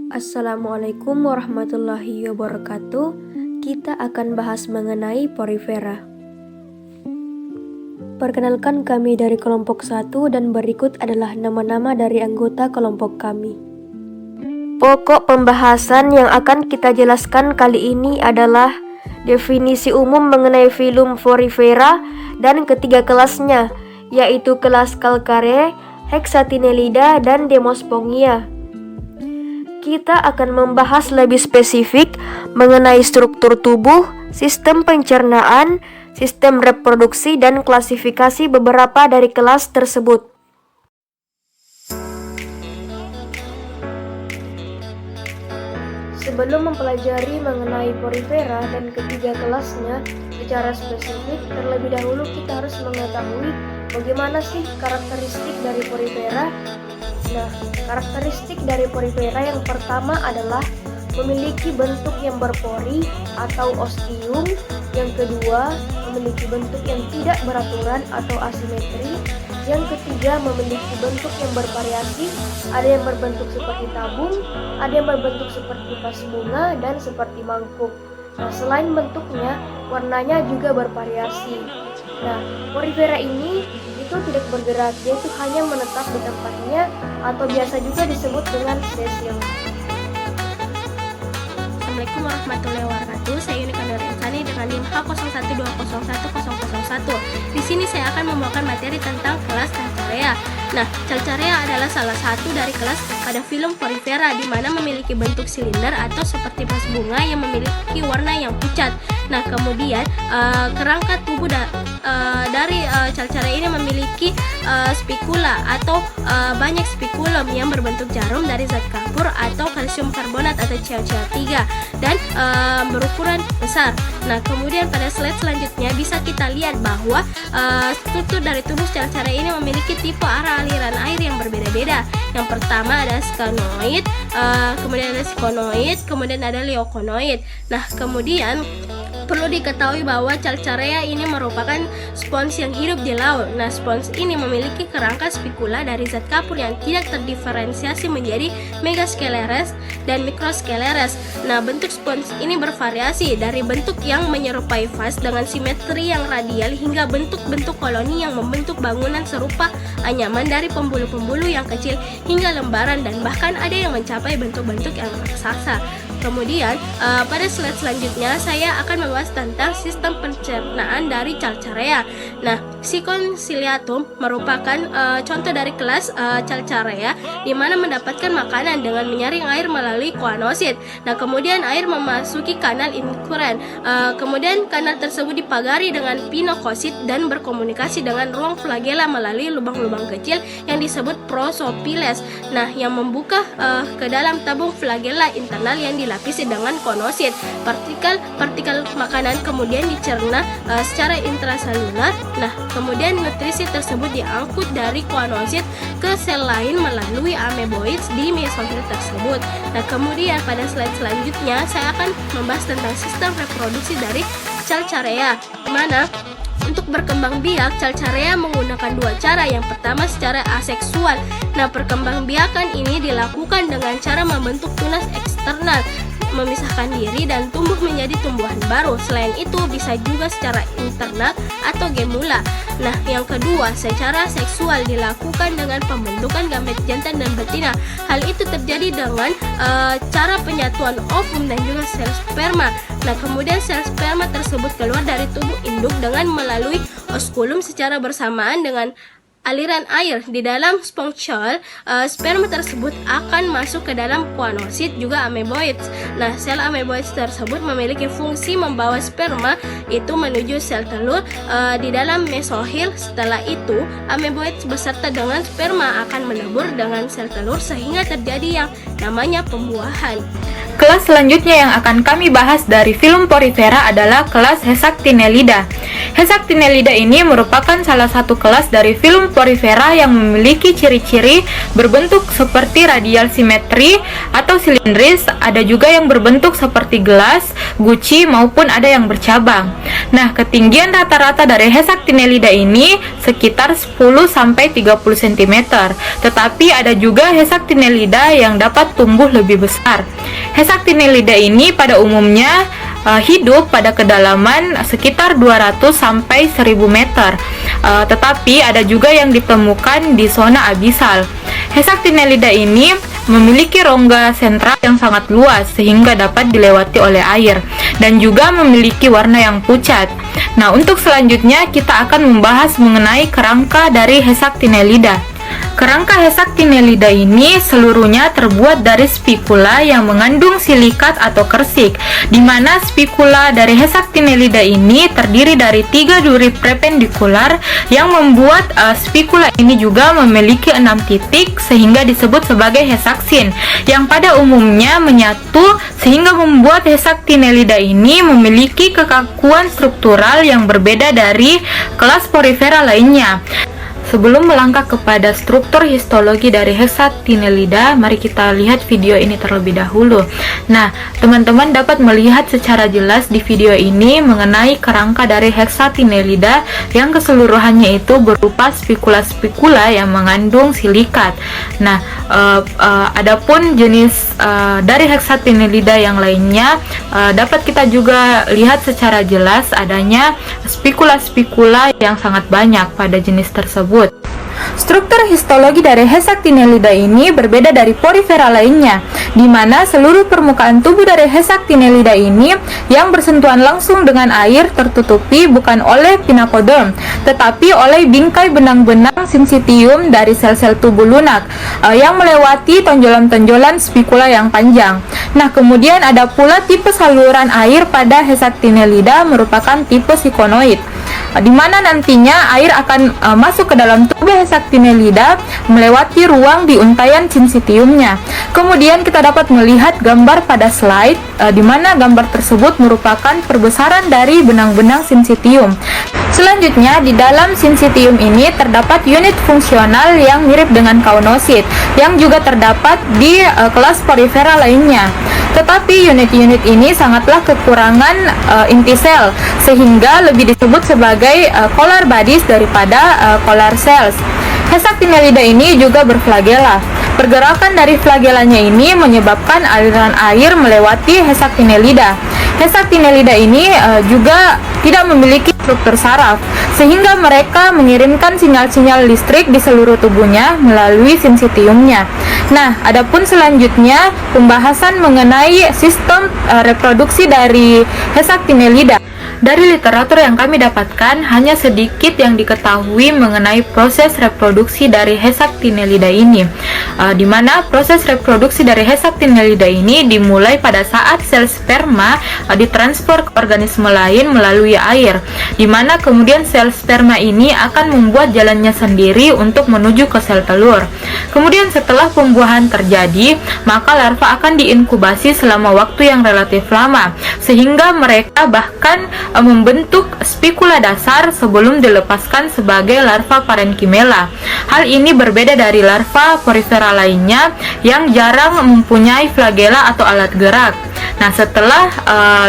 Assalamualaikum warahmatullahi wabarakatuh. Kita akan bahas mengenai porifera. Perkenalkan, kami dari kelompok 1 dan berikut adalah nama-nama dari anggota kelompok kami. Pokok pembahasan yang akan kita jelaskan kali ini adalah definisi umum mengenai filum porifera dan ketiga kelasnya, yaitu kelas Calcareae, Hexatinellida, dan Demospongia. Kita akan membahas lebih spesifik mengenai struktur tubuh, sistem pencernaan, sistem reproduksi, dan klasifikasi beberapa dari kelas tersebut. Sebelum mempelajari mengenai porifera dan ketiga kelasnya secara spesifik, terlebih dahulu kita harus mengetahui bagaimana sih karakteristik dari porifera. Nah, karakteristik dari porifera yang pertama adalah memiliki bentuk yang berpori atau ostium. Yang kedua, memiliki bentuk yang tidak beraturan atau asimetri. Yang ketiga, memiliki bentuk yang bervariasi. Ada yang berbentuk seperti tabung, ada yang berbentuk seperti vas bunga, dan seperti mangkuk. Nah, selain bentuknya, warnanya juga bervariasi. Nah, porifera ini itu tidak bergerak, dia itu hanya menetap di tempatnya atau biasa juga disebut dengan sesil. Assalamualaikum warahmatullahi wabarakatuh. Saya Yunika Nurinsani dengan NIM H01201001. Di sini saya akan membawakan materi tentang kelas Calcareae. Nah, Calcareae adalah salah satu dari kelas pada filum porifera di mana memiliki bentuk silinder atau seperti vas bunga yang memiliki warna yang pucat. Nah, kemudian kerangka tubuh dari Calcareae ini memiliki spikula atau banyak spikulum yang berbentuk jarum dari zat kapur atau kalsium karbonat atau CaCl3 dan berukuran besar. Nah, kemudian pada slide selanjutnya bisa kita lihat bahwa struktur dari tubuh Calcareae ini memiliki tipe arah aliran air yang berbeda-beda. Yang pertama ada sconoid, kemudian ada sikonoid, kemudian ada leukonoid. Nah, kemudian perlu diketahui bahwa Calcareae ini merupakan spons yang hidup di laut. Nah, spons ini memiliki kerangka spikula dari zat kapur yang tidak terdiferensiasi menjadi megaskeleres dan mikroskeleres. Nah, bentuk spons ini bervariasi dari bentuk yang menyerupai vas dengan simetri yang radial hingga bentuk-bentuk koloni yang membentuk bangunan serupa anyaman dari pembuluh-pembuluh yang kecil hingga lembaran dan bahkan ada yang mencapai bentuk-bentuk yang raksasa. Kemudian pada slide selanjutnya saya akan membahas tentang sistem pencernaan dari Calcareae. Nah, Sikon ciliatum merupakan contoh dari kelas Calcareae di mana mendapatkan makanan dengan menyaring air melalui koanosit. Nah, kemudian air memasuki kanal inkuren. Kemudian kanal tersebut dipagari dengan pinokosit dan berkomunikasi dengan ruang flagella melalui lubang-lubang kecil yang disebut prosopiles. Nah, yang membuka ke dalam tabung flagella internal yang dilapisi dengan konosit. Partikel makanan kemudian dicerna secara intraselular. Nah, kemudian nutrisi tersebut diangkut dari koanosit ke sel lain melalui ameboids di mesohil tersebut. Nah, kemudian pada slide selanjutnya saya akan membahas tentang sistem reproduksi dari Calcareae, di mana untuk berkembang biak, Calcareae menggunakan dua cara. Yang pertama secara aseksual. Nah, perkembangbiakan ini dilakukan dengan cara membentuk tunas eksternal, memisahkan diri dan tumbuh menjadi tumbuhan baru. Selain itu bisa juga secara internal atau gemula. Nah, yang kedua secara seksual dilakukan dengan pembentukan gamet jantan dan betina. Hal itu terjadi dengan cara penyatuan ovum dan juga sel sperma. Nah, kemudian sel sperma tersebut keluar dari tubuh induk dengan melalui oskulum secara bersamaan dengan aliran air di dalam spongiole. Sperma tersebut akan masuk ke dalam koanosit juga ameboids. Nah, sel ameboids tersebut memiliki fungsi membawa sperma itu menuju sel telur di dalam mesohil. Setelah itu, ameboids beserta dengan sperma akan menabur dengan sel telur sehingga terjadi yang namanya pembuahan. Kelas selanjutnya yang akan kami bahas dari filum porifera adalah kelas Hexactinellida. Hexactinellida ini merupakan salah satu kelas dari filum porifera yang memiliki ciri-ciri berbentuk seperti radial simetri atau silindris, ada juga yang berbentuk seperti gelas, guci, maupun ada yang bercabang. Nah, ketinggian rata-rata dari Hexactinellida ini sekitar 10-30 cm, tetapi ada juga Hexactinellida yang dapat tumbuh lebih besar. Hexactinellida ini pada umumnya hidup pada kedalaman sekitar 200 sampai 1000 meter. Tetapi ada juga yang ditemukan di zona abisal. Hexactinellida ini memiliki rongga sentral yang sangat luas sehingga dapat dilewati oleh air dan juga memiliki warna yang pucat. Nah, untuk selanjutnya kita akan membahas mengenai kerangka dari Hexactinellida. Kerangka Hexactinellida ini seluruhnya terbuat dari spikula yang mengandung silikat atau kersik, di mana spikula dari Hexactinellida ini terdiri dari 3 duri perpendikular yang membuat spikula ini juga memiliki 6 titik sehingga disebut sebagai hexaksin, yang pada umumnya menyatu sehingga membuat Hexactinellida ini memiliki kekakuan struktural yang berbeda dari kelas porifera lainnya. Sebelum melangkah kepada struktur histologi dari Hexactinellida, mari kita lihat video ini terlebih dahulu. Nah, teman-teman dapat melihat secara jelas di video ini mengenai kerangka dari Hexactinellida yang keseluruhannya itu berupa spikula-spikula yang mengandung silikat. Nah, adapun jenis dari Hexactinellida yang lainnya dapat kita juga lihat secara jelas adanya spikula-spikula yang sangat banyak pada jenis tersebut. Struktur histologi dari Hexactinellida ini berbeda dari porifera lainnya, di mana seluruh permukaan tubuh dari Hexactinellida ini yang bersentuhan langsung dengan air tertutupi bukan oleh pinakoderm, tetapi oleh bingkai benang-benang sinsitium dari sel-sel tubuh lunak yang melewati tonjolan-tonjolan spikula yang panjang. Nah, kemudian ada pula tipe saluran air pada Hexactinellida merupakan tipe sikonoid, di mana nantinya air akan masuk ke dalam tubuh Hexactinellida melewati ruang di untaian sinsitiumnya. Kemudian kita dapat melihat gambar pada slide, di mana gambar tersebut merupakan perbesaran dari benang-benang sinsitium. Selanjutnya, di dalam sinsitium ini terdapat unit fungsional yang mirip dengan kaunosit, yang juga terdapat di kelas porifera lainnya. Tetapi unit-unit ini sangatlah kekurangan inti sel, sehingga lebih disebut sebagai collar bodies daripada collar cells. Hexactinellida ini juga berflagela. Pergerakan dari flagelanya ini menyebabkan aliran air melewati Hexactinellida. Hexactinellida ini juga tidak memiliki struktur saraf, sehingga mereka mengirimkan sinyal-sinyal listrik di seluruh tubuhnya melalui sinsitiumnya. Nah, adapun selanjutnya pembahasan mengenai sistem reproduksi dari Hexactinellida. Dari literatur yang kami dapatkan, hanya sedikit yang diketahui mengenai proses reproduksi dari Hexactinellida ini, di mana proses reproduksi dari Hexactinellida ini dimulai pada saat sel sperma ditransfer ke organisme lain melalui air, di mana kemudian sel sperma ini akan membuat jalannya sendiri untuk menuju ke sel telur. Kemudian setelah pembuahan terjadi, maka larva akan diinkubasi selama waktu yang relatif lama, sehingga mereka bahkan membentuk spikula dasar sebelum dilepaskan sebagai larva parenkimela. Hal ini berbeda dari larva porifera lainnya yang jarang mempunyai flagela atau alat gerak. Nah, setelah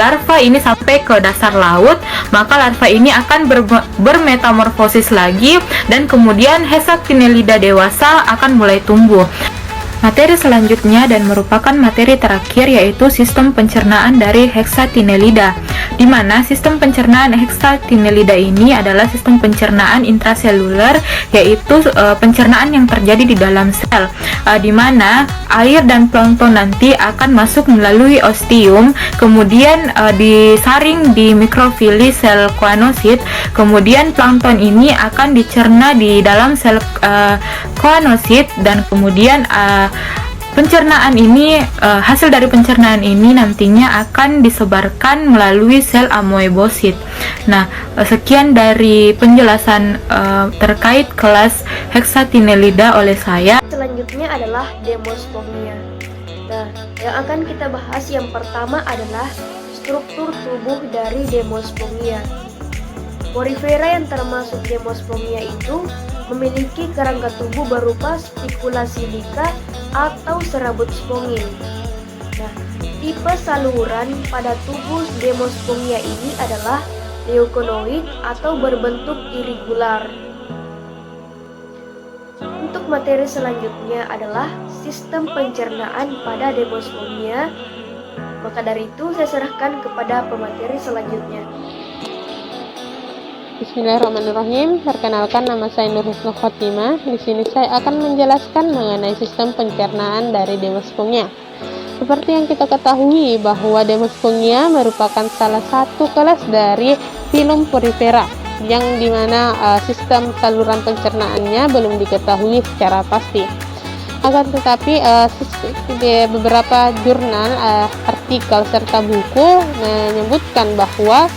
larva ini sampai ke dasar laut, maka larva ini akan bermetamorfosis lagi dan kemudian Hexactinellida dewasa akan mulai tumbuh. Materi selanjutnya dan merupakan materi terakhir yaitu sistem pencernaan dari Hexactinellida, di mana sistem pencernaan Hexactinellida ini adalah sistem pencernaan intraseluler, yaitu pencernaan yang terjadi di dalam sel, di mana air dan plankton nanti akan masuk melalui ostium, kemudian disaring di mikrofili sel koanosit, kemudian plankton ini akan dicerna di dalam sel koanosit, dan kemudian pencernaan ini, hasil dari pencernaan ini nantinya akan disebarkan melalui sel amoebosit. Nah, sekian dari penjelasan terkait kelas Hexactinellida oleh saya. Selanjutnya adalah demospermia. Nah, yang akan kita bahas yang pertama adalah struktur tubuh dari Demospongia. Porifera yang termasuk Demospongia itu memiliki kerangka tubuh berupa spikula silika atau serabut spongin. Nah, tipe saluran pada tubuh Demospongia ini adalah leukonoid atau berbentuk irregular. Untuk materi selanjutnya adalah sistem pencernaan pada Demospongia. Maka dari itu saya serahkan kepada pemateri selanjutnya. Bismillahirrahmanirrahim. Perkenalkan, nama saya Nur Husnul Khotimah. Di sini saya akan menjelaskan mengenai sistem pencernaan dari Demospongia. Seperti yang kita ketahui bahwa Demospongia merupakan salah satu kelas dari filum porifera, yang dimana sistem saluran pencernaannya belum diketahui secara pasti. Akan tetapi di beberapa jurnal, artikel serta buku menyebutkan bahwa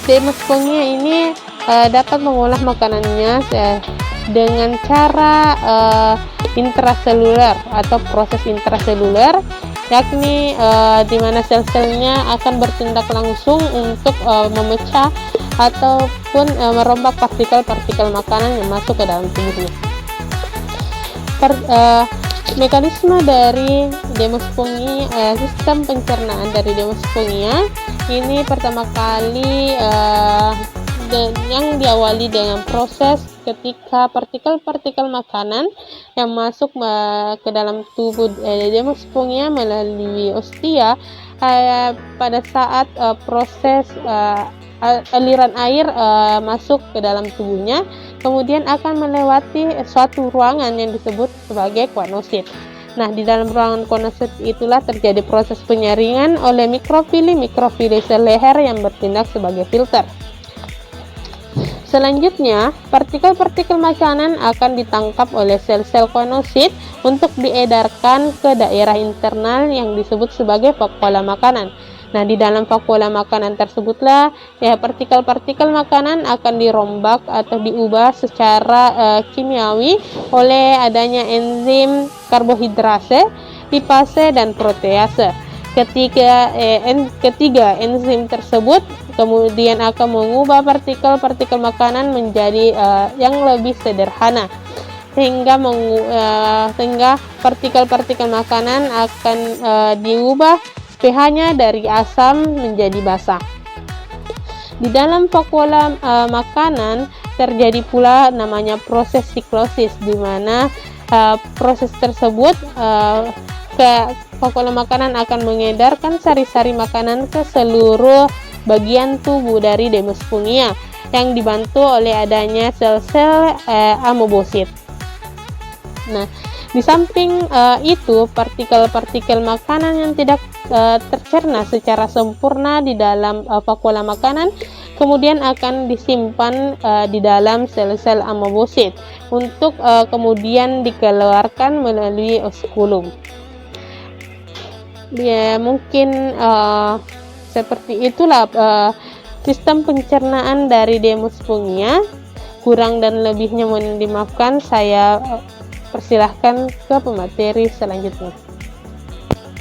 Demospongia ini dapat mengolah makanannya dengan cara intraseluler atau proses intraseluler, yakni di mana sel-selnya akan bertindak langsung untuk memecah ataupun merombak partikel-partikel makanan yang masuk ke dalam tubuhnya. Mekanisme dari Demospongia, sistem pencernaan dari Demospongia ini pertama kali yang diawali dengan proses ketika partikel-partikel makanan yang masuk ke dalam tubuh Demospongia melalui ostia pada saat proses aliran air masuk ke dalam tubuhnya, kemudian akan melewati suatu ruangan yang disebut sebagai konosit. Nah, di dalam ruangan konosit itulah terjadi proses penyaringan oleh mikrofili sel leher yang bertindak sebagai filter. Selanjutnya, partikel-partikel makanan akan ditangkap oleh sel-sel konosit untuk diedarkan ke daerah internal yang disebut sebagai vakuola makanan. Nah, di dalam vakuola makanan tersebutlah partikel-partikel makanan akan dirombak atau diubah secara kimiawi oleh adanya enzim karbohidrase, lipase, dan protease. Ketiga enzim tersebut kemudian akan mengubah partikel-partikel makanan menjadi yang lebih sederhana, sehingga partikel-partikel makanan akan diubah pH-nya dari asam menjadi basa. Di dalam vakuola makanan terjadi pula namanya proses siklosis, di mana proses tersebut vakuola makanan akan mengedarkan sari-sari makanan ke seluruh bagian tubuh dari Demospongia yang dibantu oleh adanya sel-sel amoebosit. Nah, di samping itu, partikel-partikel makanan yang tidak tercerna secara sempurna di dalam vakuola makanan kemudian akan disimpan di dalam sel-sel amoebosit untuk kemudian dikeluarkan melalui oskulum. Ya, mungkin seperti itulah sistem pencernaan dari Demospongia. Kurang dan lebihnya mohon dimaafkan. Saya persilahkan ke pemateri selanjutnya.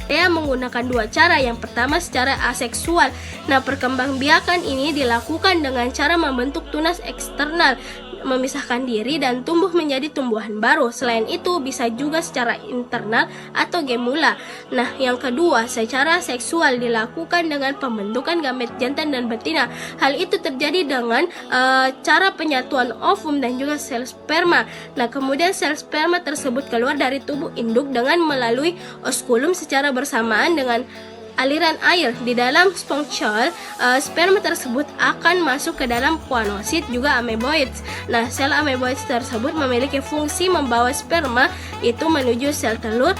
Saya menggunakan dua cara. Yang pertama secara aseksual. Nah, perkembangbiakan ini dilakukan dengan cara membentuk tunas eksternal, memisahkan diri dan tumbuh menjadi tumbuhan baru. Selain itu bisa juga secara internal atau gemula. Nah, yang kedua secara seksual dilakukan dengan pembentukan gamet jantan dan betina. Hal itu terjadi dengan cara penyatuan ovum dan juga sel sperma. Nah, kemudian sel sperma tersebut keluar dari tubuh induk dengan melalui oskulum secara bersamaan dengan aliran air. Di dalam spongiole, sperma tersebut akan masuk ke dalam koanosit juga ameboids. Nah, sel ameboids tersebut memiliki fungsi membawa sperma itu menuju sel telur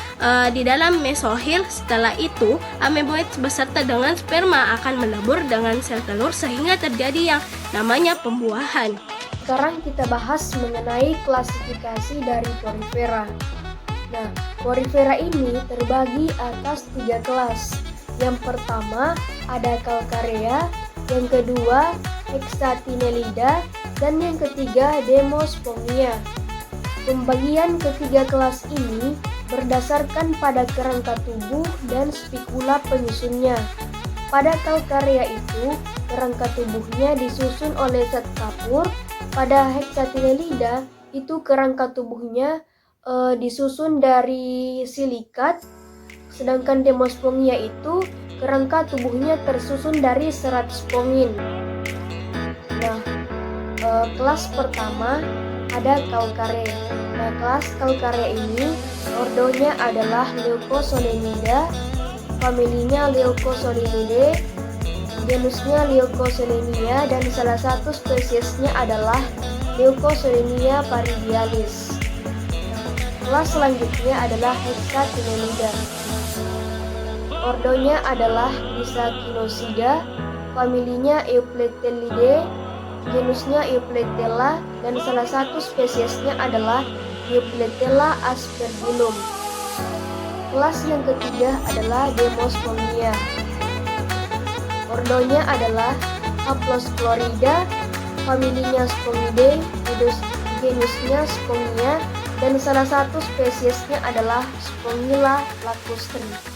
di dalam mesohil. Setelah itu, ameboids beserta dengan sperma akan melebur dengan sel telur sehingga terjadi yang namanya pembuahan. Sekarang kita bahas mengenai klasifikasi dari porifera. Nah, porifera ini terbagi atas 3 kelas. Yang pertama ada Calcarea, yang kedua Hexatinellida, dan yang ketiga Demospongia. Pembagian ketiga kelas ini berdasarkan pada kerangka tubuh dan spikula penyusunnya. Pada Calcarea itu, kerangka tubuhnya disusun oleh zat kapur. Pada Hexatinellida itu kerangka tubuhnya disusun dari silikat, sedangkan Demospongia itu kerangka tubuhnya tersusun dari serat spongin. Nah, kelas pertama ada Calcarea. Nah, kelas Calcarea ini ordonya adalah Leucosolenida, familinya Leucosolenidae, genusnya Leucosolenia, dan salah satu spesiesnya adalah Leucosolenia paridialis. Kelas selanjutnya adalah Hexatinellida. Ordonya adalah Disacchinosida, familinya Eupletelidae, genusnya Eupletella, dan salah satu spesiesnya adalah Eupletella aspergillum. Kelas yang ketiga adalah Demospongia. Ordonya adalah Haploschlorida, familinya Spongidae, genusnya Spongia, dan salah satu spesiesnya adalah Spongilla lacustri.